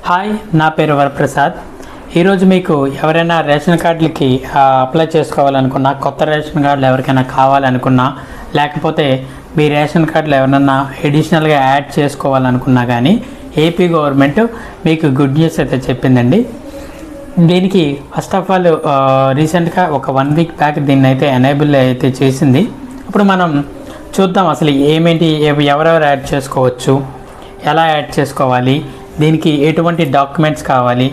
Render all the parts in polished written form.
Hi, నా పేరు వరప్రసాద్. ఈరోజు మీకు ఎవరైనా రేషన్ కార్డులకి అప్లై చేసుకోవాలనుకున్నా, కొత్త రేషన్ కార్డులు ఎవరికైనా కావాలనుకున్నా, లేకపోతే మీ రేషన్ కార్డులు ఎవరైనా ఎడిషనల్గా యాడ్ చేసుకోవాలనుకున్నా కానీ ఏపీ గవర్నమెంట్ మీకు గుడ్ న్యూస్ అయితే చెప్పిందండి. దీనికి ఫస్ట్ ఆఫ్ ఆల్ రీసెంట్గా ఒక 1 వీక్ బ్యాక్ దీన్ని అయితే ఎనేబుల్ అయితే చేసింది. ఇప్పుడు మనం చూద్దాం అసలు ఏమేంటి, ఎవరెవరు యాడ్ చేసుకోవచ్చు, ఎలా యాడ్ చేసుకోవాలి, దీనికి ఎటువంటి డాక్యుమెంట్స్ కావాలి,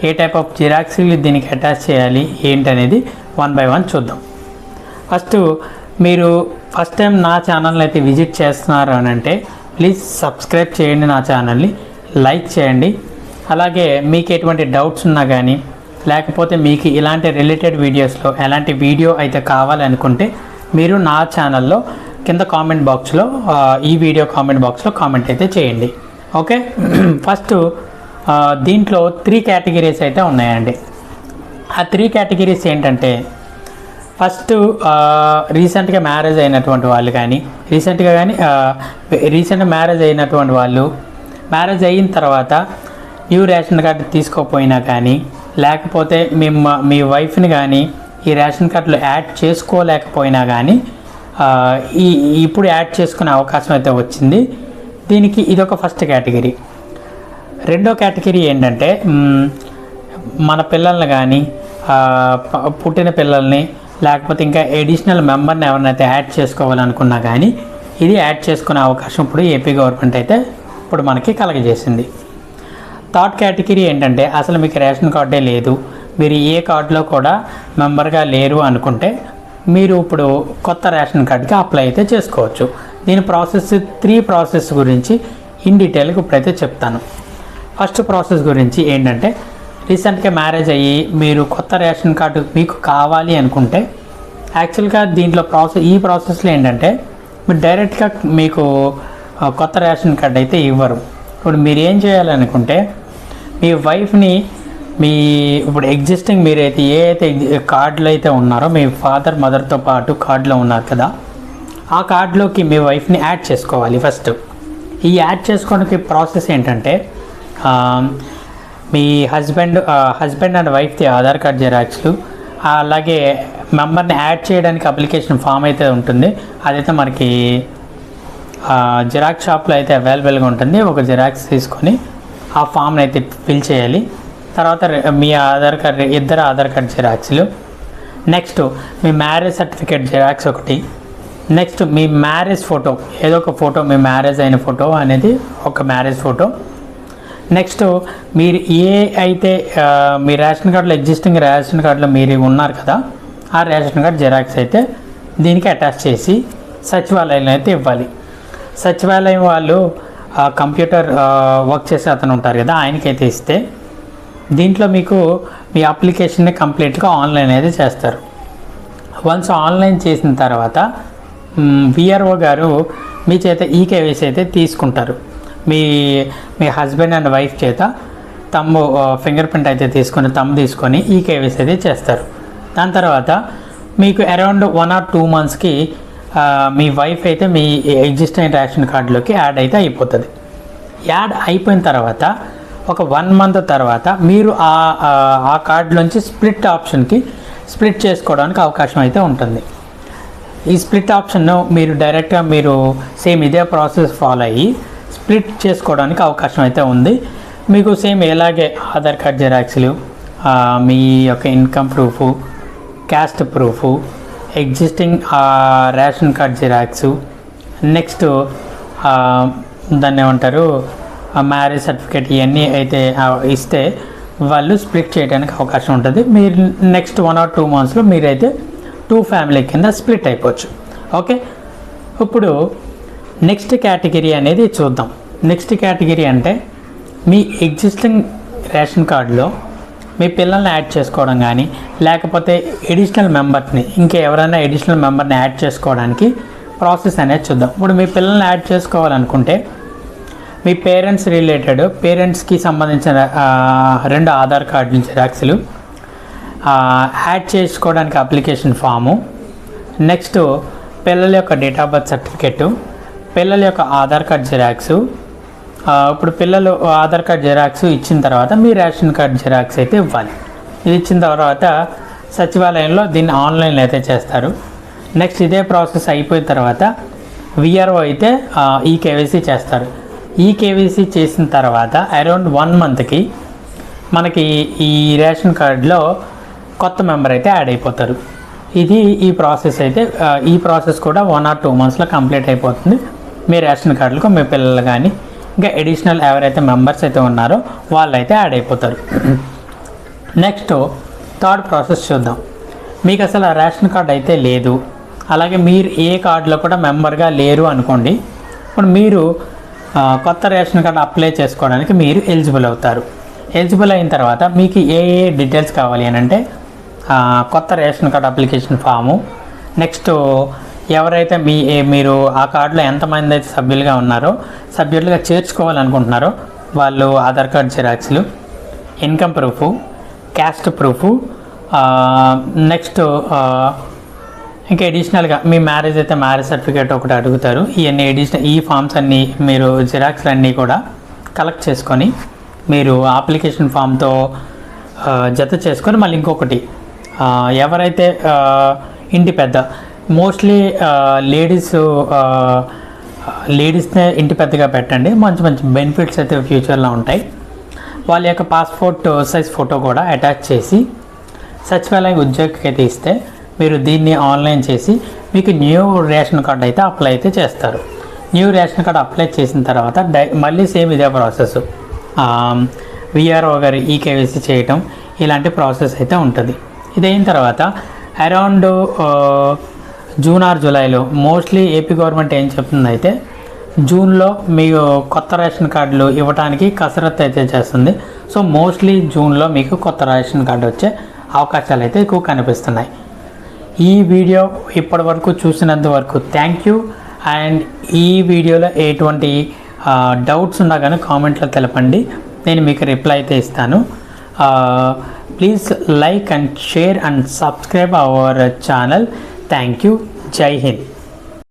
ఏ టైప్ ఆఫ్ జిరాక్స్లు దీనికి అటాచ్ చేయాలి ఏంటనేది 1 by 1 చూద్దాం. మీరు ఫస్ట్ టైం నా ఛానల్ని అయితే విజిట్ చేస్తున్నారు అని అంటే ప్లీజ్ సబ్స్క్రైబ్ చేయండి, నా ఛానల్ని లైక్ చేయండి. అలాగే మీకు ఎటువంటి డౌట్స్ ఉన్నా కానీ, లేకపోతే మీకు ఇలాంటి రిలేటెడ్ వీడియోస్లో ఎలాంటి వీడియో అయితే కావాలనుకుంటే మీరు నా ఛానల్లో కింద కామెంట్ బాక్స్లో ఈ వీడియో కామెంట్ బాక్స్లో కామెంట్ అయితే చేయండి. ఓకే, ఫస్ట్ దీంట్లో 3 కేటగిరీస్ అయితే ఉన్నాయండి. ఆ 3 కేటగిరీస్ ఏంటంటే, ఫస్ట్ రీసెంట్గా మ్యారేజ్ అయినటువంటి వాళ్ళు కానీ, రీసెంట్గా మ్యారేజ్ అయినటువంటి వాళ్ళు, మ్యారేజ్ అయిన తర్వాత న్యూ రేషన్ కార్డు తీసుకోకపోయినా కానీ, లేకపోతే మీ వైఫ్ని కానీ ఈ రేషన్ కార్డులో యాడ్ చేసుకోలేకపోయినా కానీ ఇప్పుడు యాడ్ చేసుకునే అవకాశం అయితే వచ్చింది. దీనికి ఇదొక ఫస్ట్ కేటగిరీ. రెండో కేటగిరీ ఏంటంటే, మన పిల్లల్ని కానీ పుట్టిన పిల్లల్ని, లేకపోతే ఇంకా ఎడిషనల్ మెంబర్ని ఎవరినైతే యాడ్ చేసుకోవాలనుకున్నా కానీ ఇది యాడ్ చేసుకునే అవకాశం ఇప్పుడు ఏపీ గవర్నమెంట్ అయితే ఇప్పుడు మనకి కలగజేసింది. థర్డ్ కేటగిరీ ఏంటంటే, అసలు మీకు రేషన్ కార్డే లేదు, మీరు ఏ కార్డులో కూడా మెంబర్గా లేరు అనుకుంటే మీరు ఇప్పుడు కొత్త రేషన్ కార్డుకి అప్లై అయితే చేసుకోవచ్చు. దీని ప్రాసెస్ 3 ప్రాసెస్ గురించి ఇన్ డీటెయిల్గా ఇప్పుడైతే చెప్తాను. ఫస్ట్ ప్రాసెస్ గురించి ఏంటంటే, రీసెంట్గా మ్యారేజ్ అయ్యి మీరు కొత్త రేషన్ కార్డు మీకు కావాలి అనుకుంటే, యాక్చువల్గా దీంట్లో ఈ ప్రాసెస్లో ఏంటంటే మీరు డైరెక్ట్గా మీకు కొత్త రేషన్ కార్డు అయితే ఇవ్వరు. ఇప్పుడు మీరు ఏం చేయాలనుకుంటే, మీ వైఫ్ని ఇప్పుడు ఎగ్జిస్టింగ్ మీరైతే ఏ అయితే కార్డులో అయితే ఉన్నారో, మీ ఫాదర్ మదర్తో పాటు కార్డులో ఉన్నారు కదా, ఆ కార్డులోకి మీ వైఫ్ని యాడ్ చేసుకోవాలి. ఫస్ట్ ఈ యాడ్ చేసుకోవడానికి ప్రాసెస్ ఏంటంటే, మీ హస్బెండ్ అండ్ వైఫ్ది ఆధార్ కార్డ్ జిరాక్స్లు, అలాగే మెంబర్ని యాడ్ చేయడానికి అప్లికేషన్ ఫామ్ అయితే ఉంటుంది. అదైతే మనకి జిరాక్స్ షాప్లో అయితే అవైలబుల్గా ఉంటుంది. ఒక జిరాక్స్ తీసుకొని ఆ ఫామ్ని అయితే ఫిల్ చేయాలి. తర్వాత మీ ఇద్దరు ఆధార్ కార్డ్ జిరాక్స్లు, నెక్స్ట్ మీ మ్యారేజ్ సర్టిఫికేట్ జిరాక్స్ ఒకటి, నెక్స్ట్ మీ మ్యారేజ్ ఫోటో, ఏదో ఒక ఫోటో, మీ మ్యారేజ్ అయిన ఫోటో అనేది ఒక మ్యారేజ్ ఫోటో, నెక్స్ట్ మీరు అయితే మీ రేషన్ కార్డులో ఎగ్జిస్టింగ్ రేషన్ కార్డులో మీరు ఉన్నారు కదా, ఆ రేషన్ కార్డు జిరాక్స్ అయితే దీనికి అటాచ్ చేసి సచివాలయంలో అయితే ఇవ్వాలి. సచివాలయం వాళ్ళు కంప్యూటర్ వర్క్ చేసే అతను ఉంటారు కదా, ఆయనకైతే ఇస్తే దీంట్లో మీకు మీ అప్లికేషన్ని కంప్లీట్గా ఆన్లైన్ అయితే చేస్తారు. వన్స్ ఆన్లైన్ చేసిన తర్వాత విఆర్ఓ గారు మీ చేత ఈకేవైసీ అయితే తీసుకుంటారు. మీ హస్బెండ్ అండ్ వైఫ్ చేత ఫింగర్ ప్రింట్ అయితే తీసుకొని ఈకేవైసీ అయితే చేస్తారు. దాని తర్వాత మీకు అరౌండ్ 1 or 2 monthsకి మీ వైఫ్ అయితే మీ ఎగ్జిస్టింగ్ రేషన్ కార్డులోకి యాడ్ అయితే అయిపోతుంది. యాడ్ అయిపోయిన తర్వాత ఒక 1 month తర్వాత మీరు ఆ కార్డులోంచి స్ప్లిట్ ఆప్షన్కి స్ప్లిట్ చేసుకోవడానికి అవకాశం అయితే ఉంటుంది. ఈ స్ప్లిట్ ఆప్షన్ను మీరు డైరెక్ట్గా సేమ్ ఇదే ప్రాసెస్ ఫాలో అయ్యి స్ప్లిట్ చేసుకోవడానికి అవకాశం అయితే ఉంది. మీకు సేమ్ ఎలాగే ఆధార్ కార్డ్ జిరాక్స్లు, మీ యొక్క income proof, caste proof, existing ration card xerox, next దాన్ని ఏమంటారు మ్యారేజ్ సర్టిఫికేట్, ఇవన్నీ అయితే ఇస్తే వాళ్ళు స్ప్లిట్ చేయడానికి అవకాశం ఉంటుంది. మీరు నెక్స్ట్ 1 or 2 monthsలో మీరైతే 2 ఫ్యామిలీ కింద స్ప్లిట్ అయిపోవచ్చు. ఓకే, ఇప్పుడు నెక్స్ట్ కేటగిరీ అనేది చూద్దాం. నెక్స్ట్ కేటగిరీ అంటే, మీ ఎగ్జిస్టింగ్ రేషన్ కార్డులో మీ పిల్లల్ని యాడ్ చేసుకోవడం కానీ, లేకపోతే ఎడిషనల్ మెంబర్ని ఎవరైనా ఎడిషనల్ మెంబర్ని యాడ్ చేసుకోవడానికి ప్రాసెస్ అనేది చూద్దాం. ఇప్పుడు మీ పిల్లల్ని యాడ్ చేసుకోవాలనుకుంటే, మీ పేరెంట్స్కి సంబంధించిన 2 ఆధార్ కార్డుల జిరాక్స్లు, యాడ్ చేసుకోవడానికి అప్లికేషన్ ఫాము, నెక్స్ట్ పిల్లల యొక్క డేట్ ఆఫ్ బర్త్ సర్టిఫికెట్, పిల్లల యొక్క ఆధార్ కార్డ్ జిరాక్స్, ఇప్పుడు పిల్లలు ఆధార్ కార్డ్ జిరాక్స్ ఇచ్చిన తర్వాత మీ రేషన్ కార్డ్ జిరాక్స్ అయితే ఇవ్వాలి. ఇది ఇచ్చిన తర్వాత సచివాలయంలో దీన్ని ఆన్లైన్లో అయితే చేస్తారు. నెక్స్ట్ ఇదే ప్రాసెస్ అయిపోయిన తర్వాత విఆర్ఓ అయితే ఈకేవైసీ చేస్తారు. ఈకేవైసీ చేసిన తర్వాత అరౌండ్ 1 మంత్కి మనకి ఈ రేషన్ కార్డులో కొత్త మెంబర్ అయితే యాడ్ అయిపోతారు. ఇది ఈ ప్రాసెస్ అయితే ఈ ప్రాసెస్ కూడా 1 or 2 మంత్స్లో కంప్లీట్ అయిపోతుంది. మీ రేషన్ కార్డులకు మీ పిల్లలు కానీ ఇంకా అడిషనల్ ఎవరైతే మెంబర్స్ అయితే ఉన్నారో వాళ్ళు అయితే యాడ్ అయిపోతారు. నెక్స్ట్ థర్డ్ ప్రాసెస్ చూద్దాం. మీకు అసలు రేషన్ కార్డ్ అయితే లేదు, అలాగే మీరు ఏ కార్డులో కూడా మెంబర్గా లేరు అనుకోండి. ఇప్పుడు మీరు కొత్త రేషన్ కార్డు అప్లై చేసుకోవడానికి మీరు ఎలిజిబుల్ అవుతారు. ఎలిజిబుల్ అయిన తర్వాత మీకు ఏ డీటెయిల్స్ కావాలి అని అంటే కొత్త ration card application form, next ఎవరైతే మీరు ఆ కార్డులో ఎంతమంది అయితే సభ్యులుగా ఉన్నారో సభ్యులుగా చేర్చుకోవాలనుకుంటున్నారో వాళ్ళు ఆధార్ కార్డ్ జిరాక్స్లు, income proof, caste proof, next ఇంకా అడిషనల్గా మీ మ్యారేజ్ అయితే మ్యారేజ్ సర్టిఫికేట్ ఒకటి అడుగుతారు. ఇవన్నీ ఈ ఫామ్స్ అన్నీ మీరు జిరాక్స్లు అన్నీ కూడా కలెక్ట్ చేసుకొని మీరు అప్లికేషన్ ఫామ్తో జత చేసుకొని మళ్ళీ ఇంకొకటి ఎవరైతే ఇంటి పెద్ద మోస్ట్లీ లేడీస్నే ఇంటి పెద్దగా పెట్టండి, మంచి మంచి బెనిఫిట్స్ అయితే ఫ్యూచర్లో ఉంటాయి. వాళ్ళ యొక్క పాస్పోర్ట్ సైజ్ ఫోటో కూడా అటాచ్ చేసి సచివాలయ ఉద్యోగికి అయితే ఇస్తే మీరు దీన్ని ఆన్లైన్ చేసి మీకు న్యూ రేషన్ కార్డ్ అయితే అప్లై అయితే చేస్తారు. న్యూ రేషన్ కార్డ్ అప్లై చేసిన తర్వాత మళ్ళీ సేమ్ ఇదే ప్రాసెస్ విఆర్ఓ గారు ఈకేవైసీ చేయటం ఇలాంటి ప్రాసెస్ అయితే ఉంటుంది. ఇదైన తర్వాత అరౌండ్ జూన్ ఆర్ జూలైలో మోస్ట్లీ ఏపీ గవర్నమెంట్ ఏం చెప్తుందైతే జూన్లో మీకు కొత్త రేషన్ కార్డులు ఇవ్వడానికి కసరత్తు అయితే చేస్తుంది. సో మోస్ట్లీ జూన్లో మీకు కొత్త రేషన్ కార్డు వచ్చే అవకాశాలు అయితే ఎక్కువ కనిపిస్తున్నాయి. ఈ వీడియో ఇప్పటి వరకు చూసినంత వరకు థ్యాంక్ యూ. అండ్ ఈ వీడియోలో ఎటువంటి డౌట్స్ ఉన్నా కానీ కామెంట్లో తెలపండి, నేను మీకు రిప్లై అయితే ఇస్తాను. Please like and share and subscribe our channel. Thank you. జై హింద్.